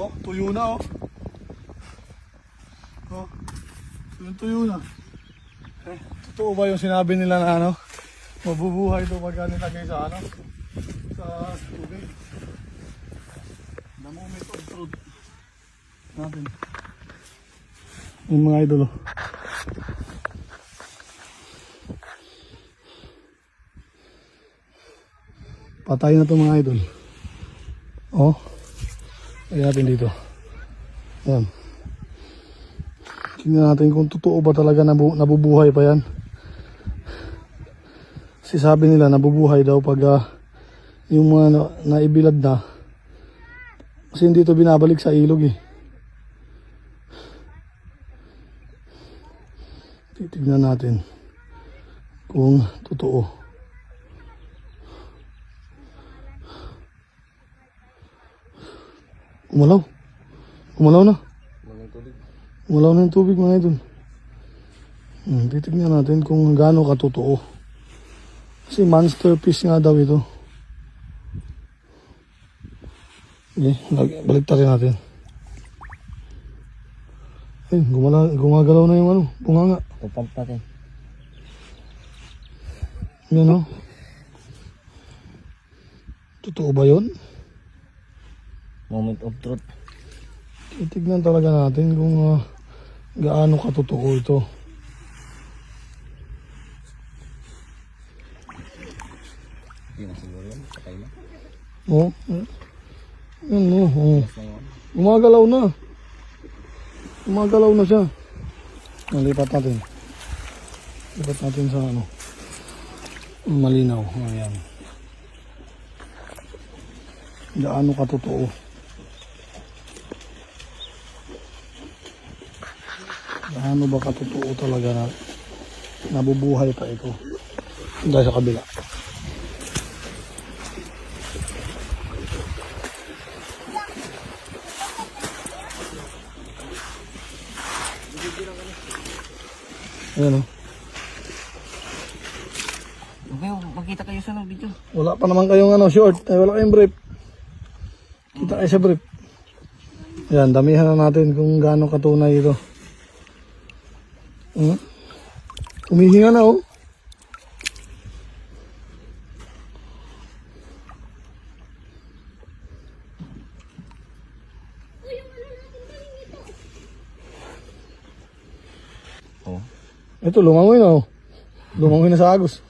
Oh, tuyo na oh. Oh, tuyo na. Eh, totoo ba yung sinabi nila na ano? Mabubuhay ito pagka nilagay sa ano? Sa tubig. The moment of truth. Natin. Yung mga idol oh. Patay na ito mga idol. Oh. Ayan natin dito. Ayan. Tingnan natin kung totoo ba talaga nabubuhay pa yan. Kasi sabi nila nabubuhay daw pag yung mga naibilad na. Kasi hindi ito binabalik sa ilog eh. Titignan natin kung totoo. Umalaw. Umalaw na. Umalaw na yung tubig mga idol. Titignan natin kung gaano katotoo. Kasi monster fish nga daw ito. Okay, baliktarin natin. Ay, gumagalaw na yung ano, bunganga. Tupad natin. Yan o. Totoo ba yun? Moment of truth. Titignan talaga natin kung gaano katotoo ito. Hindi na siguro yun. Patay na. Oh, yan o. Oh. Gumagalaw na. Gumagalaw na siya. Nalipat natin. Lipat natin sa ano. Malinaw. Ayan. Gaano katotoo. Gaano ba katotoo talaga na nabubuhay pa ito. Dahil sa kabila. Ayan o. Okay, makita kayo sa video. Wala pa naman kayong ano, short. Wala kayong brief. Kita kayo sa brief. Ayan, damihan na natin kung gaano katunay ito. Humihinga na oh. Oh. Ito, lumangoy na oh. Lumangoy na sa agos.